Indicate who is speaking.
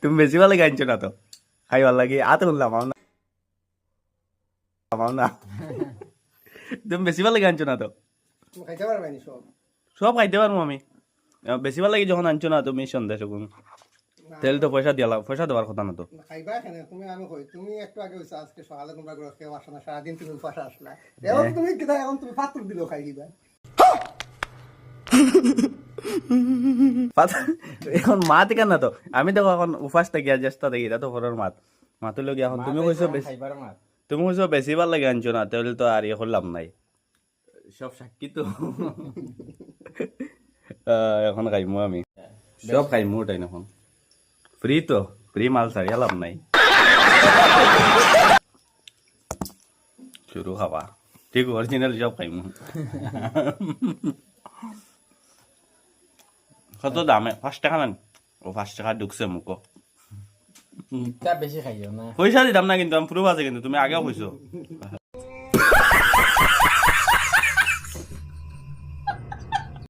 Speaker 1: তুমি বেশি ভালো লাগে আনছো না তো খাইবার লাগে আতে বললাম আমার না তুমি বেশি ভালো লাগে আনছো না তো
Speaker 2: তুমি খাইতে পারবে না সব
Speaker 1: সব খাইতে পারবো আমি বেশি ভালো লাগে যখন আনছো না তুমি সন্দেশ গুণ তেল তো পয়সা দেওয়ার কথা না তো
Speaker 2: খাইবা কেন তুমি আমি কই তুমি একটু আগে হইছো আজকে সকালে তোমরা গ্রহ খেয়ে আসো না সারাদিন তুমি উপাস আসলা এখন তুমি কিতা এখন তুমি পাত্র দিলেও খাই দিবা
Speaker 1: এখন মাত কেন না তো আমি দেখো এখন উপাস থাকি আর চেষ্টা থাকি এটা তো ঘরের মাত লগে এখন তুমি কইছো বেশি তুমি কইছো বেশি ভাল লাগে আনছো না তাহলে তো আর ইয়ে করলাম নাই সব সাক্ষী তো এখন খাইমু আমি সব খাইমু ওটাই এখন ফ্রি তো ফ্রি মাল ছাড়িয়ালাম নাই শুরু খাওয়া ঠিক অরিজিনাল সব খাইমু কত দামে 5 টাকা নেন ও 5 টাকা ঢুকছে মুখো
Speaker 3: তা বেশি খাইও না
Speaker 1: পয়সা দিতাম না কিন্তু আমি প্রুফ আছে কিন্তু তুমি আগেও কইছো